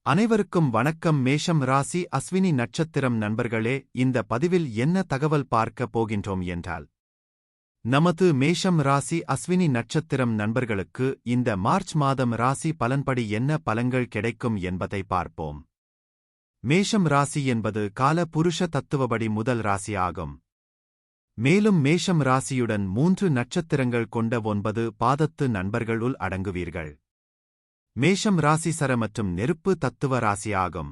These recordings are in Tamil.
அனைவருக்கும் வணக்கம். மேஷம் ராசி அஸ்வினி நட்சத்திரம் நண்பர்களே, இந்த பதிவில் என்ன தகவல் பார்க்க போகின்றோம் என்றால், நமது மேஷம் ராசி அஸ்வினி நட்சத்திரம் நண்பர்களுக்கு இந்த மார்ச் மாதம் ராசி பலன்படி என்ன பலன்கள் கிடைக்கும் என்பதை பார்ப்போம். மேஷம் ராசி என்பது கால புருஷ தத்துவபடி முதல் ராசி ஆகும். மேலும் மேஷம் ராசியுடன் 3 நட்சத்திரங்கள் கொண்ட 9 பாதத்து நண்பர்களுள் அடங்குவீர்கள். மேஷம் ராசி சர மற்றும் நெருப்பு தத்துவ ராசி ஆகும்.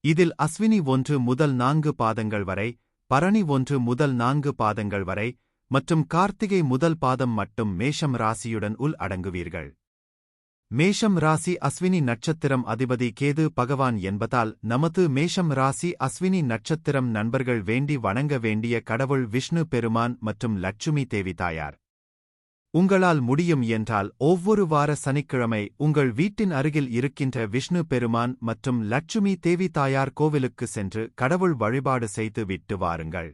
இதில் அஸ்வினி 1 முதல் 4 பாதங்கள் வரை, பரணி 1 முதல் 4 பாதங்கள் வரை மற்றும் கார்த்திகை முதல் பாதம் மட்டும் மேஷம் ராசியுடன் உள் அடங்குவீர்கள். மேஷம் ராசி அஸ்வினி நட்சத்திரம் அதிபதி கேது பகவான் என்பதால் நமது மேஷம் ராசி அஸ்வினி நட்சத்திரம் நண்பர்கள் வேண்டி வணங்க வேண்டிய கடவுள் விஷ்ணு பெருமான் மற்றும் லட்சுமி தேவி தாயார். உங்களால் முடியும் என்றால் ஒவ்வொரு வார சனிக்கிழமை உங்கள் வீட்டின் அருகில் இருக்கின்ற விஷ்ணு பெருமான் மற்றும் லட்சுமி தேவி தாயார் கோவிலுக்கு சென்று கடவுள் வழிபாடு செய்து விட்டு வாருங்கள்.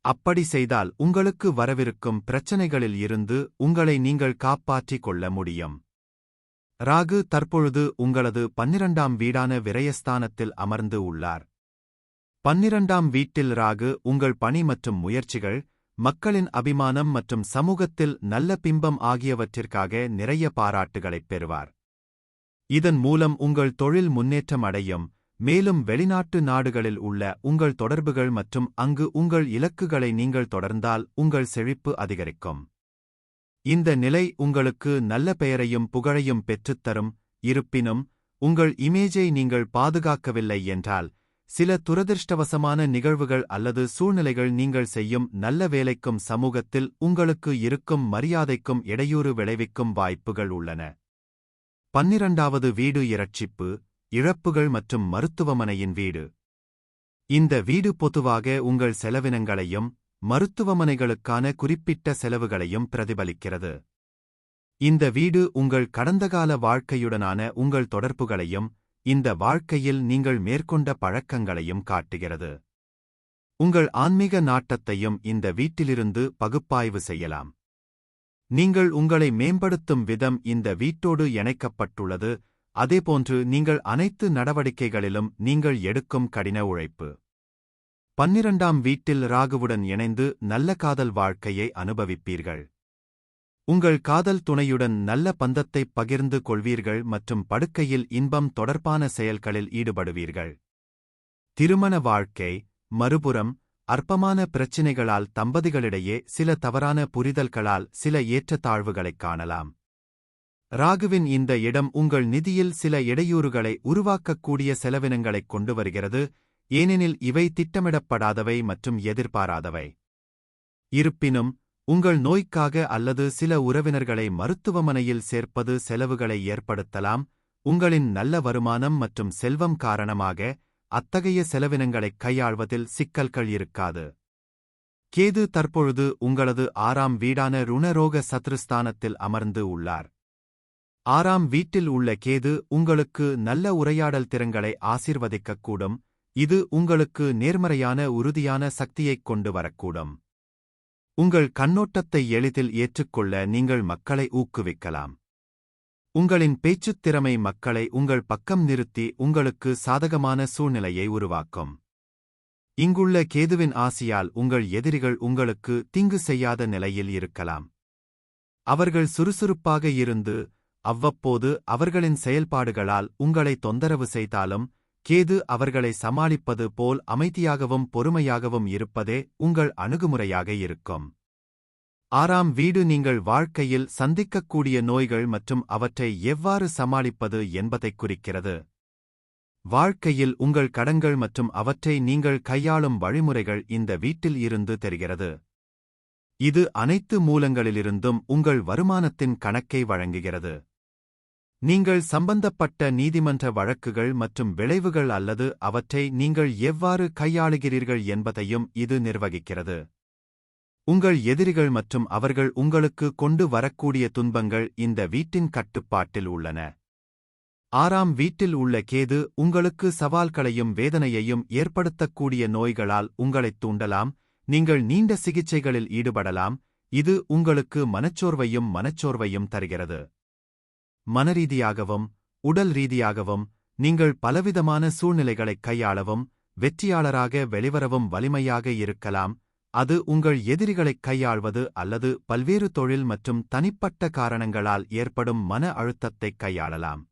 அப்படி செய்தால் உங்களுக்கு வரவிருக்கும் பிரச்சனைகளில் இருந்து உங்களை நீங்கள் காப்பாற்றிக் கொள்ள முடியும். ராகு தற்பொழுது உங்களது 12ஆம் வீடான விரயஸ்தானத்தில் அமர்ந்து உள்ளார். 12ஆம் வீட்டில் ராகு உங்கள் பணி மற்றும் முயற்சிகள், மக்களின் அபிமானம் மற்றும் சமூகத்தில் நல்ல பிம்பம் ஆகியவற்றிற்காக நிறைய பாராட்டுகளைப் பெறுவார். இதன் மூலம் உங்கள் தொழில் முன்னேற்றம் அடையும். மேலும் வெளிநாட்டு நாடுகளில் உள்ள உங்கள் தொடர்புகள் மற்றும் அங்கு உங்கள் இலக்குகளை நீங்கள் தொடர்ந்தால் உங்கள் செழிப்பு அதிகரிக்கும். இந்த நிலை உங்களுக்கு நல்ல பெயரையும் புகழையும் பெற்றுத்தரும். இருப்பினும் உங்கள் இமேஜை நீங்கள் பாதுகாக்கவில்லை என்றால் சில துரதிர்ஷ்டவசமான நிகழ்வுகள் அல்லது சூழ்நிலைகள் நீங்கள் செய்யும் நல்ல வேலைக்கும் சமூகத்தில் உங்களுக்கு இருக்கும் மரியாதைக்கும் இடையூறு விளைவிக்கும் வாய்ப்புகள் உள்ளன. 12வது வீடு இரட்சிப்பு, இழப்புகள் மற்றும் மருத்துவமனையின் வீடு. இந்த வீடு பொதுவாக உங்கள் செலவினங்களையும் மருத்துவமனைகளுக்கான குறிப்பிட்ட செலவுகளையும் பிரதிபலிக்கிறது. இந்த வீடு உங்கள் கடந்தகால வாழ்க்கையுடனான உங்கள் தொடர்புகளையும் இந்த வாழ்க்கையில் நீங்கள் மேற்கொண்ட பழக்கங்களையும் காட்டுகிறது. உங்கள் ஆன்மீக நாட்டத்தையும் இந்த வீட்டிலிருந்து பகுப்பாய்வு செய்யலாம். நீங்கள் உங்களை மேம்படுத்தும் விதம் இந்த வீட்டோடு இணைக்கப்பட்டுள்ளது. அதேபோன்று நீங்கள் அனைத்து நடவடிக்கைகளிலும் நீங்கள் எடுக்கும் கடின உழைப்பு. 12ஆம் வீட்டில் ராகுவுடன் இணைந்து நல்ல காதல் வாழ்க்கையை அனுபவிப்பீர்கள். உங்கள் காதல் துணையுடன் நல்ல பந்தத்தைப் பகிர்ந்து கொள்வீர்கள் மற்றும் படுக்கையில் இன்பம் தொடர்பான செயல்களில் ஈடுபடுவீர்கள். திருமண வாழ்க்கை மறுபுறம் அற்பமான பிரச்சினைகளால் தம்பதிகளிடையே சில தவறான புரிதல்களால் சில ஏற்றத்தாழ்வுகளைக் காணலாம். ராகுவின் இந்த இடம் உங்கள் நிதியில் சில இடையூறுகளை உருவாக்கக்கூடிய செலவினங்களைக் கொண்டு வருகிறது, ஏனெனில் இவை திட்டமிடப்படாதவை மற்றும் எதிர்பாராதவை. இருப்பினும் உங்கள் நோய்க்காக அல்லது சில உறவினர்களை மருத்துவமனையில் சேர்ப்பது செலவுகளை ஏற்படுத்தலாம். உங்களின் நல்ல வருமானம் மற்றும் செல்வம் காரணமாக அத்தகைய செலவினங்களைக் கையாள்வதில் சிக்கல்கள் இருக்காது. கேது தற்பொழுது உங்களது 6ஆம் வீடான ருணரோக சத்ருஸ்தானத்தில் அமர்ந்து உள்ளார். 6ஆம் வீட்டில் உள்ள கேது உங்களுக்கு நல்ல உரையாடல் திறன்களை ஆசீர்வதிக்கக்கூடும். இது உங்களுக்கு நேர்மறையான உறுதியான சக்தியைக் கொண்டு வரக்கூடும். உங்கள் கண்ணோட்டத்தை எளிதில் ஏற்றுக்கொள்ள நீங்கள் மக்களை ஊக்குவிக்கலாம். உங்களின் பேச்சுத் திறமை மக்களை உங்கள் பக்கம் நிறுத்தி உங்களுக்கு சாதகமான சூழ்நிலையை உருவாக்கும். இங்குள்ள கேதுவின் ஆசியால் உங்கள் எதிரிகள் உங்களுக்கு தீங்கு செய்யாத நிலையில் இருக்கலாம். அவர்கள் சுறுசுறுப்பாக இருந்து அவ்வப்போது அவர்களின் செயல்பாடுகளால் உங்களை தொந்தரவு செய்தாலும் கேது அவர்களை சமாளிப்பது போல் அமைதியாகவும் பொறுமையாகவும் இருப்பதே உங்கள் அணுகுமுறையாக இருக்கும். 6ஆம் வீடு நீங்கள் வாழ்க்கையில் சந்திக்கக்கூடிய நோய்கள் மற்றும் அவற்றை எவ்வாறு சமாளிப்பது என்பதைக் குறிக்கிறது. வாழ்க்கையில் உங்கள் கடன்கள் மற்றும் அவற்றை நீங்கள் கையாளும் வழிமுறைகள் இந்த வீட்டில் இருந்து தெரிகிறது. இது அனைத்து மூலங்களிலிருந்தும் உங்கள் வருமானத்தின் கணக்கை வழங்குகிறது. நீங்கள் சம்பந்தப்பட்ட நீதிமன்ற வழக்குகள் மற்றும் விளைவுகள் அல்லது அவற்றை நீங்கள் எவ்வாறு கையாளுகிறீர்கள் என்பதையும் இது நிர்வகிக்கிறது. உங்கள் எதிரிகள் மற்றும் அவர்கள் உங்களுக்கு கொண்டு வரக்கூடிய துன்பங்கள் இந்த வீட்டின் கட்டுப்பாட்டில் உள்ளன. 6ஆம் வீட்டில் உள்ள கேது உங்களுக்கு சவால்களையும் வேதனையையும் ஏற்படுத்தக்கூடிய நோய்களால் உங்களைத் தூண்டலாம். நீங்கள் நீண்ட சிகிச்சைகளில் ஈடுபடலாம். இது உங்களுக்கு மனச்சோர்வையும் தருகிறது. மனரீதியாகவும் உடல் ரீதியாகவும் நீங்கள் பலவிதமான சூழ்நிலைகளைக் கையாளவும் வெற்றியாளராக வெளிவரவும் வலிமையாக இருக்கலாம். அது உங்கள் எதிரிகளைக் கையாள்வது அல்லது பல்வேறு தொழில் மற்றும் தனிப்பட்ட காரணங்களால் ஏற்படும் மன அழுத்தத்தைக் கையாளலாம்.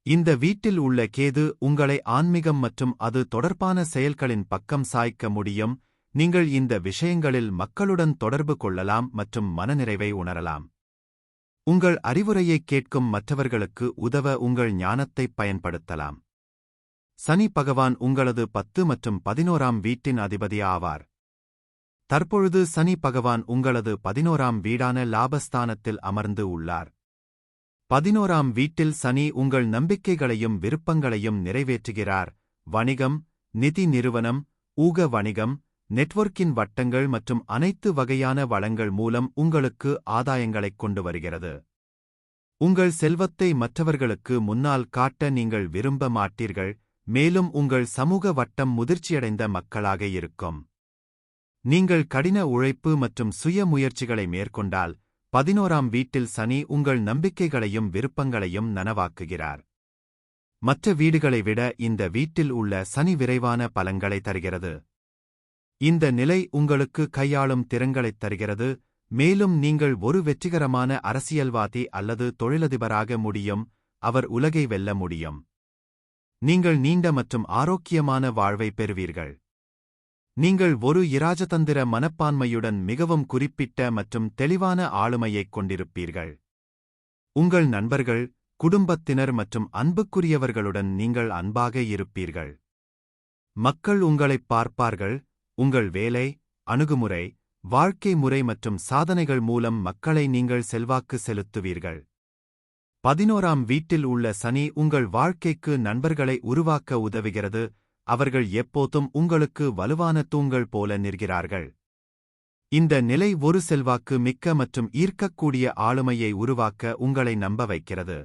இந்த வீட்டில் உள்ள கேது உங்களை ஆன்மீகம் மற்றும் அது தொடர்பான செயல்களின் பக்கம் சாய்க்க முடியும். நீங்கள் இந்த விஷயங்களில் மக்களுடன் தொடர்பு கொள்ளலாம் மற்றும் மனநிறைவை உணரலாம். உங்கள் அறிவுரையைக் கேட்கும் மற்றவர்களுக்கு உதவ உங்கள் ஞானத்தைப் பயன்படுத்தலாம். சனி பகவான் உங்களது 10 மற்றும் 11ஆம் வீட்டின் அதிபதி ஆவார். தற்பொழுது சனி பகவான் உங்களது 11ஆம் வீடான லாபஸ்தானத்தில் அமர்ந்து உள்ளார். 11ஆம் வீட்டில் சனி உங்கள் நம்பிக்கைகளையும் விருப்பங்களையும் நிறைவேற்றுகிறார். வணிகம், நிதி நிறுவனம், ஊக வணிகம், நெட்வொர்க்கின் வட்டங்கள் மற்றும் அனைத்து வகையான வளங்கள் மூலம் உங்களுக்கு ஆதாயங்களைக் கொண்டு வருகிறது. உங்கள் செல்வத்தை மற்றவர்களுக்கு முன்னால் காட்ட நீங்கள் விரும்ப மாட்டீர்கள், மேலும் உங்கள் சமூக வட்டம் முதிர்ச்சியடைந்த மக்களாக இருக்கும். நீங்கள் கடின உழைப்பு மற்றும் சுய முயற்சிகளை மேற்கொண்டால் 11ஆம் வீட்டில் சனி உங்கள் நம்பிக்கைகளையும் விருப்பங்களையும் நனவாக்குகிறார். மற்ற வீடுகளை விட இந்த வீட்டில் உள்ள சனி விரைவான பலன்களை தருகிறது. இந்த நிலை உங்களுக்கு கையாளும் திறன்களைத் தருகிறது, மேலும் நீங்கள் ஒரு வெற்றிகரமான அரசியல்வாதி அல்லது தொழிலதிபராக முடியும். அவர் உலகை வெல்ல முடியும். நீங்கள் நீண்ட மற்றும் ஆரோக்கியமான வாழ்வை பெறுவீர்கள். நீங்கள் ஒரு இராஜதந்திர மனப்பான்மையுடன் மிகவும் குறிப்பிட்ட மற்றும் தெளிவான ஆளுமையைக் கொண்டிருப்பீர்கள். உங்கள் நண்பர்கள், குடும்பத்தினர் மற்றும் அன்புக்குரியவர்களுடன் நீங்கள் அன்பாக இருப்பீர்கள். மக்கள் உங்களைப் பார்ப்பார்கள். உங்கள் வேலை, அணுகுமுறை, வாழ்க்கை முறை மற்றும் சாதனைகள் மூலம் மக்களை நீங்கள் செல்வாக்கு செலுத்துவீர்கள். 11ஆம் வீட்டில் உள்ள சனி உங்கள் வாழ்க்கைக்கு நண்பர்களை உருவாக்க உதவுகிறது. அவர்கள் எப்போதும் உங்களுக்கு வலுவான தூண்கள் போல நிற்கிறார்கள். இந்த நிலை ஒரு செல்வாக்கு மிக்க மற்றும் ஈர்க்கக்கூடிய ஆளுமையை உருவாக்க உங்களை நம்ப வைக்கிறது.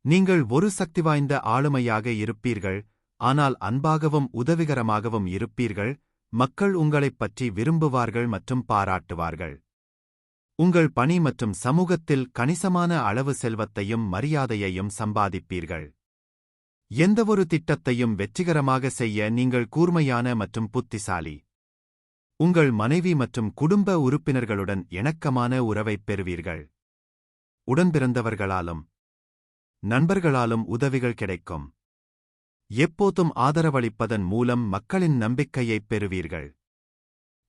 நீங்கள் ஒரு சக்திவாய்ந்த ஆளுமையாக இருப்பீர்கள், ஆனால் அன்பாகவும் உதவிகரமாகவும் இருப்பீர்கள். மக்கள் உங்களைப் பற்றி விரும்புவார்கள் மற்றும் பாராட்டுவார்கள். உங்கள் பணி மற்றும் சமூகத்தில் கணிசமான அளவு செல்வத்தையும் மரியாதையையும் சம்பாதிப்பீர்கள். எந்தவொரு திட்டத்தையும் வெற்றிகரமாக செய்ய நீங்கள் கூர்மையான மற்றும் புத்திசாலி. உங்கள் மனைவி மற்றும் குடும்ப உறுப்பினர்களுடன் இணக்கமான உறவைப் பெறுவீர்கள். உடன்பிறந்தவர்களாலும் நண்பர்களாலும் உதவிகள் கிடைக்கும். எப்போதும் ஆதரவளிப்பதன் மூலம் மக்களின் நம்பிக்கையைப் பெறுவீர்கள்.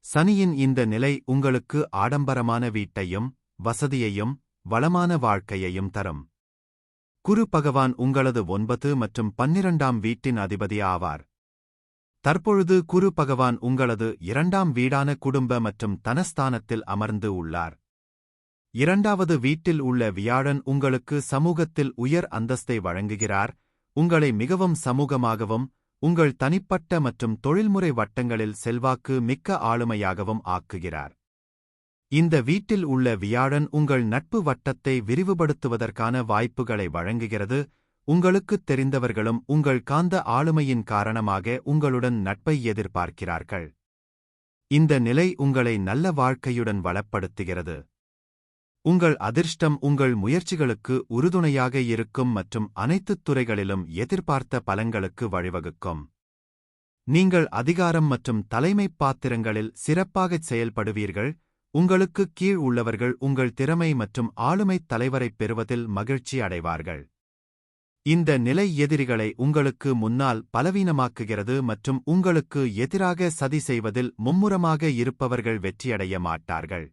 சனியின் இந்த நிலை உங்களுக்கு ஆடம்பரமான வீட்டையும் வசதியையும் வளமான வாழ்க்கையையும் தரும். குரு பகவான் உங்களது 9 மற்றும் 12ஆம் வீட்டின் அதிபதி ஆவார். தற்பொழுது குரு பகவான் உங்களது 2ஆம் வீடான குடும்ப மற்றும் தனஸ்தானத்தில் அமர்ந்து உள்ளார். 2வது வீட்டில் உள்ள வியாழன் உங்களுக்கு சமூகத்தில் உயர் அந்தஸ்தை வழங்குகிறார். உங்களை மிகவும் சமூகமாகவும் உங்கள் தனிப்பட்ட மற்றும் தொழில்முறை வட்டங்களில் செல்வாக்கு மிக்க ஆளுமையாகவும் ஆக்குகிறார். இந்த வீட்டில் உள்ள வியாழன் உங்கள் நட்பு வட்டத்தை விரிவுபடுத்துவதற்கான வாய்ப்புகளை வழங்குகிறது. உங்களுக்குத் தெரிந்தவர்களும் உங்கள் காந்த ஆளுமையின் காரணமாக உங்களுடன் நட்பை எதிர்பார்க்கிறார்கள். இந்த நிலை உங்களை நல்ல வாழ்க்கையுடன் வளப்படுத்துகிறது. உங்கள் அதிர்ஷ்டம் உங்கள் முயற்சிகளுக்கு உறுதுணையாக இருக்கும் மற்றும் அனைத்துத் துறைகளிலும் எதிர்பார்த்த பலன்களுக்கு வழிவகுக்கும். நீங்கள் அதிகாரம் மற்றும் தலைமைப் பாத்திரங்களில் சிறப்பாகச் செயல்படுவீர்கள். உங்களுக்குக் கீழ் உள்ளவர்கள் உங்கள் திறமை மற்றும் ஆளுமைத் தலைவரைப் பெறுவதில் மகிழ்ச்சி அடைவார்கள். இந்த நிலை எதிரிகளை உங்களுக்கு முன்னால் பலவீனமாக்குகிறது மற்றும் உங்களுக்கு எதிராக சதி செய்வதில் மும்முரமாக இருப்பவர்கள் வெற்றியடைய மாட்டார்கள்.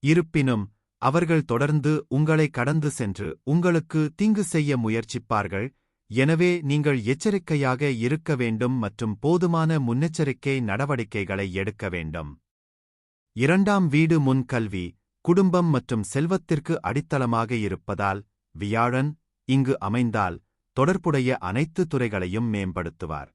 இருப்பினும் அவர்கள் தொடர்ந்து உங்களை கடந்து சென்று உங்களுக்கு தீங்கு செய்ய முயற்சிப்பார்கள். எனவே நீங்கள் எச்சரிக்கையாக இருக்க வேண்டும் மற்றும் போதுமான முன்னெச்சரிக்கை நடவடிக்கைகளை எடுக்க வேண்டும். 2ஆம் வீடு முன் கல்வி, குடும்பம் மற்றும் செல்வத்திற்கு அடித்தளமாக இருப்பதால் வியாழன் இங்கு அமைந்தால் தொடர்புடைய அனைத்து துறைகளையும் மேம்படுத்துவார்.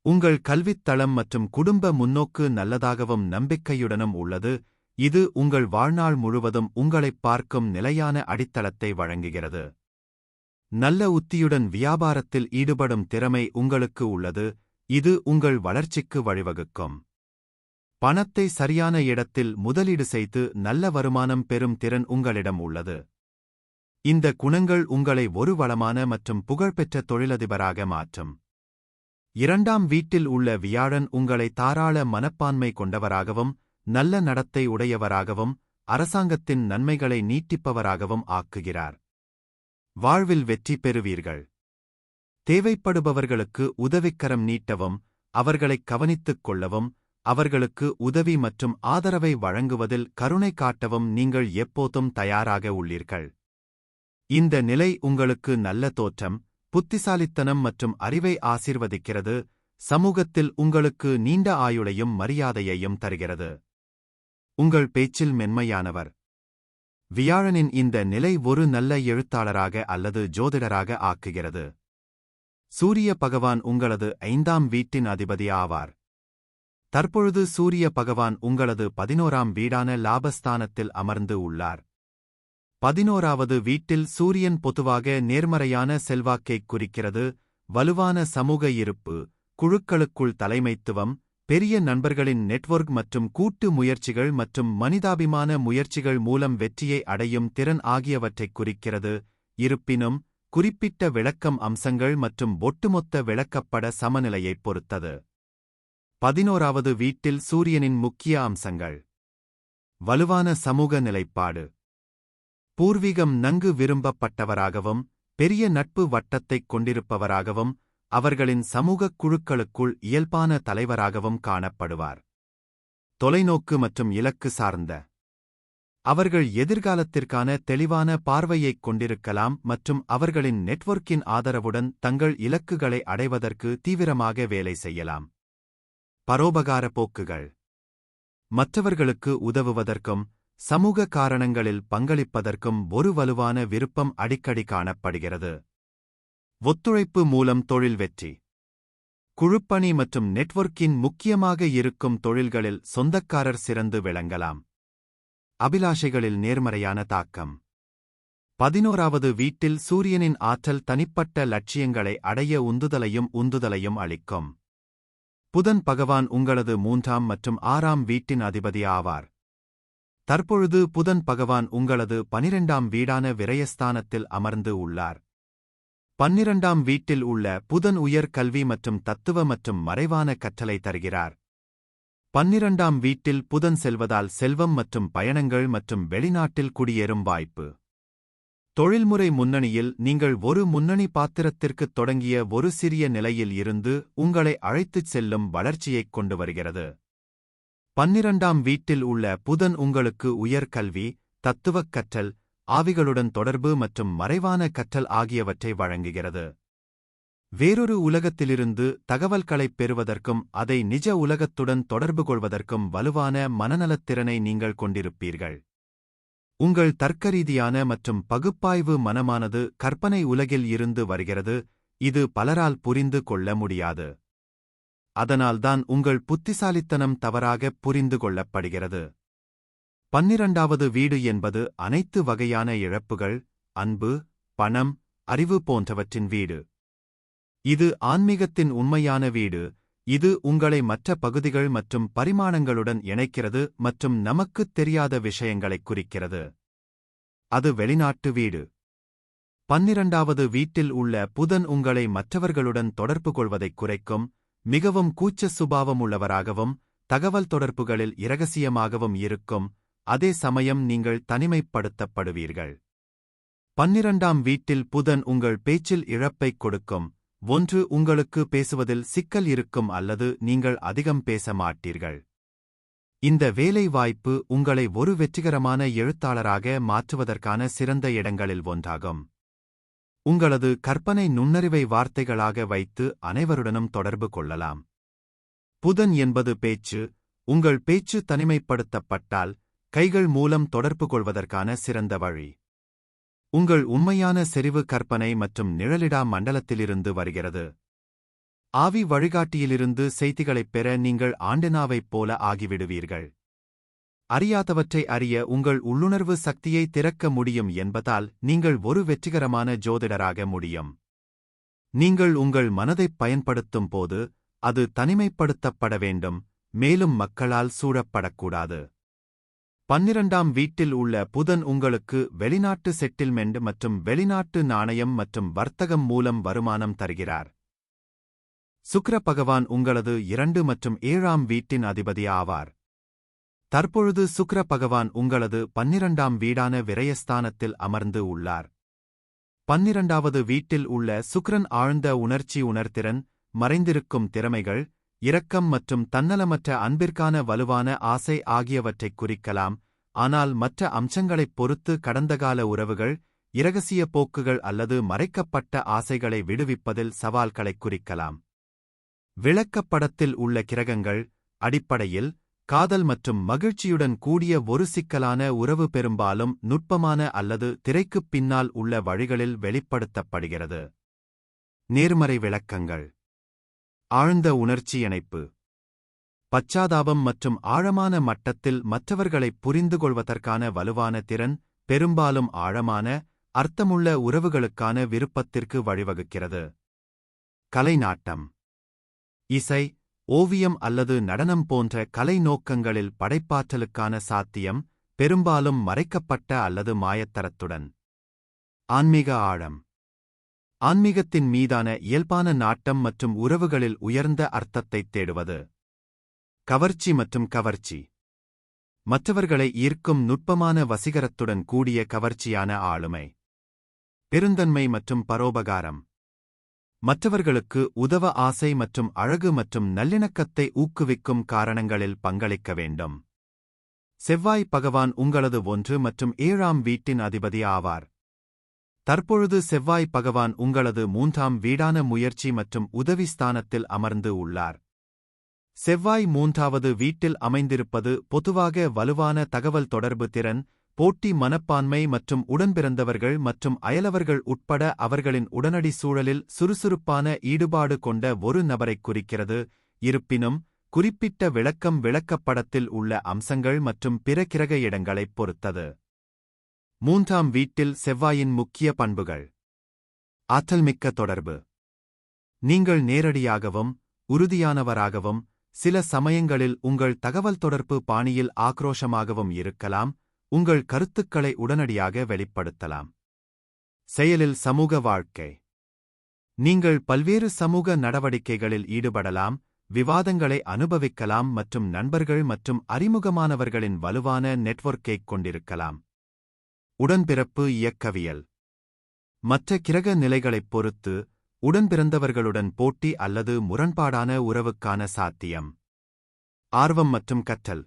உங்கள் கல்வித் தளம் மற்றும் குடும்ப முன்னோக்கு நல்லதாகவும் நம்பிக்கையுடனும் உள்ளது. இது உங்கள் வாழ்நாள் முழுவதும் உங்களைப் பார்க்கும் நிலையான அடித்தளத்தை வழங்குகிறது. நல்ல உத்தியுடன் வியாபாரத்தில் ஈடுபடும் திறமை உங்களுக்கு உள்ளது. இது உங்கள் வளர்ச்சிக்கு வழிவகுக்கும். பணத்தை சரியான இடத்தில் முதலீடு செய்து நல்ல வருமானம் பெறும் திறன் உங்களிடம் உள்ளது. இந்த குணங்கள் உங்களை ஒரு வளமான மற்றும் புகழ்பெற்ற தொழிலதிபராக மாற்றும். 2ஆம் வீட்டில் உள்ள வியாழன் உங்களை தாராள மனப்பான்மை கொண்டவராகவும் நல்ல நடத்தை உடையவராகவும் அரசாங்கத்தின் நன்மைகளை நீட்டிப்பவராகவும் ஆக்குகிறார். வாழ்வில் வெற்றி பெறுவீர்கள். தேவைப்படுபவர்களுக்கு உதவிக்கரம் நீட்டவும், அவர்களைக் கவனித்துக் கொள்ளவும், அவர்களுக்கு உதவி மற்றும் ஆதரவை வழங்குவதில் கருணை காட்டவும் நீங்கள் எப்போதும் தயாராக உள்ளீர்கள். இந்த நிலை உங்களுக்கு நல்ல தோற்றம், புத்திசாலித்தனம் மற்றும் அறிவை ஆசீர்வதிக்கிறது, சமூகத்தில் உங்களுக்கு நீண்ட ஆயுளையும் மரியாதையையும் தருகிறது. உங்கள் பேச்சில் மென்மையானவர். வியாழனின் இந்த நிலை ஒரு நல்ல எழுத்தாளராக அல்லது ஜோதிடராக ஆக்குகிறது. சூரிய பகவான் உங்களது 5ஆம் வீட்டின் அதிபதி ஆவார். தற்பொழுது சூரிய பகவான் உங்களது 11ஆம் வீடான லாபஸ்தானத்தில் அமர்ந்து உள்ளார். 11வது வீட்டில் சூரியன் பொதுவாக நேர்மறையான செல்வாக்கைக் குறிக்கிறது, வலுவான சமூக இருப்பு, குழுக்களுக்குள் தலைமைத்துவம், பெரிய நண்பர்களின் நெட்வொர்க் மற்றும் கூட்டு முயற்சிகள் மற்றும் மனிதாபிமான முயற்சிகள் மூலம் வெற்றியை அடையும் திறன் ஆகியவற்றைக் குறிக்கிறது. இருப்பினும், குறிப்பிட்ட விளக்கம் அம்சங்கள் மற்றும் ஒட்டுமொத்த விளக்கப்பட சமநிலையைப் பொறுத்தது. 11வது வீட்டில் சூரியனின் முக்கிய அம்சங்கள்: வலுவான சமூக நிலைப்பாடு. பூர்வீகம் நன்கு விரும்பப்பட்டவராகவும் பெரிய நட்பு வட்டத்தைக் கொண்டிருப்பவராகவும் அவர்களின் சமூகக் குழுக்களுக்குள் இயல்பான தலைவராகவும் காணப்படுவார். தொலைநோக்கு மற்றும் இலக்கு சார்ந்த. அவர்கள் எதிர்காலத்திற்கான தெளிவான பார்வையைக் கொண்டிருக்கலாம் மற்றும் அவர்களின் நெட்வொர்க்கின் ஆதரவுடன் தங்கள் இலக்குகளை அடைவதற்கு தீவிரமாக வேலை செய்யலாம். பரோபகார போக்குகள். மற்றவர்களுக்கு உதவுவதற்கும் சமூக காரணங்களில் பங்களிப்பதற்கும் ஒரு வலுவான விருப்பம் அடிக்கடி காணப்படுகிறது. ஒத்துழைப்பு மூலம் தொழில் வெற்றி. குழுப்பணி மற்றும் நெட்வொர்க்கின் முக்கியமாக இருக்கும் தொழில்களில் சொந்தக்காரர் சிறந்து விளங்கலாம். அபிலாஷைகளில் நேர்மறையான தாக்கம். 11வது வீட்டில் சூரியனின் ஆற்றல் தனிப்பட்ட லட்சியங்களை அடைய உந்துதலையும் அளிக்கும். புதன் பகவான் உங்களது 3ஆம் மற்றும் 6ஆம் வீட்டின் அதிபதி ஆவார். தற்பொழுது புதன் பகவான் உங்களது 12ஆம் வீடான விரயஸ்தானத்தில் அமர்ந்து உள்ளார். 12ஆம் வீட்டில் உள்ள புதன் உயர் கல்வி மற்றும் தத்துவ மற்றும் மறைவான கற்றலை தருகிறார். 12ஆம் வீட்டில் புதன் செல்வதால் செல்வம் மற்றும் பயணங்கள் மற்றும் வெளிநாட்டில் குடியேறும் வாய்ப்பு. தொழில்முறை முன்னணியில் நீங்கள் ஒரு முன்னணி பாத்திரத்திற்குத் தொடங்கிய ஒரு சிறிய நிலையில் இருந்து உங்களை அழைத்துச் செல்லும் வளர்ச்சியைக் கொண்டு வருகிறது. 12ஆம் வீட்டில் உள்ள புதன் உங்களுக்கு உயர் கல்வி, தத்துவக் கற்றல், ஆவிகளுடன் தொடர்பு மற்றும் மறைவான கற்றல் ஆகியவற்றை வழங்குகிறது. வேறொரு உலகத்திலிருந்து தகவல்களைப் பெறுவதற்கும் அதை நிஜ உலகத்துடன் தொடர்பு கொள்வதற்கும் வலுவான மனநலத்திறனை நீங்கள் கொண்டிருப்பீர்கள். உங்கள் தர்க்கரீதியான மற்றும் பகுப்பாய்வு மனமானது கற்பனை உலகில் இருந்து வருகிறது, இது பலரால் புரிந்து கொள்ள முடியாது. அதனால்தான் உங்கள் புத்திசாலித்தனம் தவறாகப் புரிந்து கொள்ளப்படுகிறது. 12வது வீடு என்பது அனைத்து வகையான இழப்புகள், அன்பு, பணம், அறிவு போன்றவற்றின் வீடு. இது ஆன்மீகத்தின் உண்மையான வீடு, இது உங்களை மற்ற பகுதிகள் மற்றும் பரிமாணங்களுடன் இணைக்கிறது மற்றும் நமக்குத் தெரியாத விஷயங்களைக் குறிக்கிறது. அது வெளிநாட்டு வீடு. 12வது வீட்டில் உள்ள புதன் உங்களை மற்றவர்களுடன் தொடர்பு கொள்வதைக் குறைக்கும், மிகவும் கூச்ச சுபாவமுள்ளவராகவும் தகவல் தொடர்புகளில் இரகசியமாகவும் இருக்கும், அதே சமயம் நீங்கள் தனிமைப்படுத்தப்படுவீர்கள். 12ஆம் வீட்டில் புதன் உங்கள் பேச்சில் இழப்பைக் கொடுக்கும், ஒன்று உங்களுக்கு பேசுவதில் சிக்கல் இருக்கும் அல்லது நீங்கள் அதிகம் பேச மாட்டீர்கள். இந்த வேலை வாய்ப்பு உங்களை ஒரு வெற்றிகரமான எழுத்தாளராக மாற்றுவதற்கான சிறந்த இடங்களில் ஒன்றாகும். உங்களது கற்பனை நுண்ணறிவை வார்த்தைகளாக வைத்து அனைவருடனும் தொடர்பு கொள்ளலாம். புதன் என்பது பேச்சு, உங்கள் பேச்சு தனிமைப்படுத்தப்பட்டால் கைகள் மூலம் தொடர்பு கொள்வதற்கான சிறந்த வழி. உங்கள் உண்மையான செறிவு கற்பனை மற்றும் நிழலிடா மண்டலத்திலிருந்து வருகிறது. ஆவி வழிகாட்டியிலிருந்து செய்திகளைப் பெற நீங்கள் ஆண்டெனாவைப் போல ஆகிவிடுவீர்கள். அறியாதவற்றை அறிய உங்கள் உள்ளுணர்வு சக்தியை திறக்க முடியும் என்பதால் நீங்கள் ஒரு வெற்றிகரமான ஜோதிடராக முடியும். நீங்கள் உங்கள் மனதைப் பயன்படுத்தும் போது அது தனிமைப்படுத்தப்பட வேண்டும், மேலும் மக்களால் சூழப்படக்கூடாது. 12ஆம் வீட்டில் உள்ள புதன் உங்களுக்கு வெளிநாட்டு செட்டில்மெண்ட் மற்றும் வெளிநாட்டு நாணயம் மற்றும் வர்த்தகம் மூலம் வருமானம் தருகிறார். சுக்கிர பகவான் உங்களது 2 மற்றும் 7ஆம் வீட்டின் அதிபதி ஆவார். தற்பொழுது சுக்கிர பகவான் உங்களது 12ஆம் வீடான விரயஸ்தானத்தில் அமர்ந்து உள்ளார். 12வது வீட்டில் உள்ள சுக்கிரன் ஆழ்ந்த உணர்திறன், மறைந்திருக்கும் திறமைகள், இரக்கம் மற்றும் தன்னலமற்ற அன்பிற்கான வலுவான ஆசை ஆகியவற்றைக் குறிக்கலாம். ஆனால் மற்ற அம்சங்களைப் பொறுத்து கடந்தகால உறவுகள், இரகசிய போக்குகள் அல்லது மறைக்கப்பட்ட ஆசைகளை விடுவிப்பதில் சவால்களைக் குறிக்கலாம். விளக்கப்படத்தில் உள்ள கிரகங்கள் அடிப்படையில் காதல் மற்றும் மகிழ்ச்சியுடன் கூடிய ஒரு சிக்கலான உறவு பெரும்பாலும் நுட்பமான அல்லது திரைக்குப் பின்னால் உள்ள வழிகளில் வெளிப்படுத்தப்படுகிறது. நேர்மறை விளக்கங்கள்: ஆழ்ந்த உணர்ச்சி இணைப்பு, பச்சாதாபம் மற்றும் ஆழமான மட்டத்தில் மற்றவர்களைப் புரிந்துகொள்வதற்கான வலுவான திறன் பெரும்பாலும் ஆழமான, அர்த்தமுள்ள உறவுகளுக்கான விருப்பத்திற்கு வழிவகுக்கிறது. கலை நாட்டம், இசை, ஓவியம் அல்லது நடனம் போன்ற கலை நோக்கங்களில் படைப்பாற்றலுக்கான சாத்தியம், பெரும்பாலும் மறைக்கப்பட்ட அல்லது மாயத்தரத்துடன். ஆன்மீக ஆழம், ஆன்மீகத்தின் மீதான இயல்பான நாட்டம் மற்றும் உறவுகளில் உயர்ந்த அர்த்தத்தைத் தேடுவது. கவர்ச்சி மற்றும் கவர்ச்சி, மற்றவர்களை ஈர்க்கும் நுட்பமான வசீகரத்துடன் கூடிய கவர்ச்சியான ஆளுமை. பெருந்தன்மை மற்றும் பரோபகாரம், மற்றவர்களுக்கு உதவ ஆசை மற்றும் அழகு மற்றும் நல்லிணக்கத்தை ஊக்குவிக்கும் காரணங்களில் பங்களிக்க வேண்டும். செவ்வாய் பகவான் உங்களது 1 மற்றும் 7ஆம் வீட்டின் அதிபதி ஆவார். தற்பொழுது செவ்வாய் பகவான் உங்களது 3ஆம் வீடான முயற்சி மற்றும் உதவி ஸ்தானத்தில் அமர்ந்து உள்ளார். செவ்வாய் 3வது வீட்டில் அமைந்திருப்பது பொதுவாக வலுவான தகவல் தொடர்பு திறன், போட்டி மனப்பான்மை மற்றும் உடன்பிறந்தவர்கள் மற்றும் அயலவர்கள் உட்பட அவர்களின் உடனடி சூழலில் சுறுசுறுப்பான ஈடுபாடு கொண்ட ஒரு நபரைக் குறிக்கிறது. இருப்பினும், குறிப்பிட்ட விளக்கம் விளக்கப்படத்தில் உள்ள அம்சங்கள் மற்றும் பிற கிரக இடங்களைப் பொறுத்தது. 3ஆம் வீட்டில் செவ்வாயின் முக்கிய பண்புகள்: ஆற்றல்மிக்க தொடர்பு, நீங்கள் நேரடியாகவும் உறுதியானவராகவும், சில சமயங்களில் உங்கள் தகவல் தொடர்பு பாணியில் ஆக்ரோஷமாகவும் இருக்கலாம். உங்கள் கருத்துக்களை உடனடியாக வெளிப்படுத்தலாம். செயலில் சமூக வாழ்க்கை, நீங்கள் பல்வேறு சமூக நடவடிக்கைகளில் ஈடுபடலாம், விவாதங்களை அனுபவிக்கலாம் மற்றும் நண்பர்கள் மற்றும் அறிமுகமானவர்களின் வலுவான நெட்வொர்க்கைக் கொண்டிருக்கலாம். உடன்பிறப்பு இயக்கவியல், மற்ற கிரக நிலைகளைப் பொறுத்து உடன்பிறந்தவர்களுடன் போட்டி அல்லது முரண்பாடான உறவுக்கான சாத்தியம். ஆர்வம் மற்றும் கற்றல்,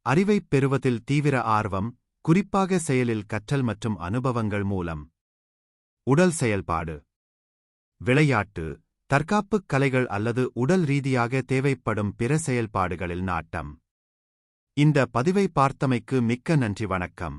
அறிவைப் பெறுவதில் தீவிர ஆர்வம், குறிப்பாக செயலில் கற்றல் மற்றும் அனுபவங்கள் மூலம். உடல் செயல்பாடு, விளையாட்டு, தற்காப்புக் கலைகள் அல்லது உடல் ரீதியாக தேவைப்படும் பிற செயல்பாடுகளில் நாட்டம். இந்த பதிவை பார்த்தமைக்கு மிக்க நன்றி. வணக்கம்.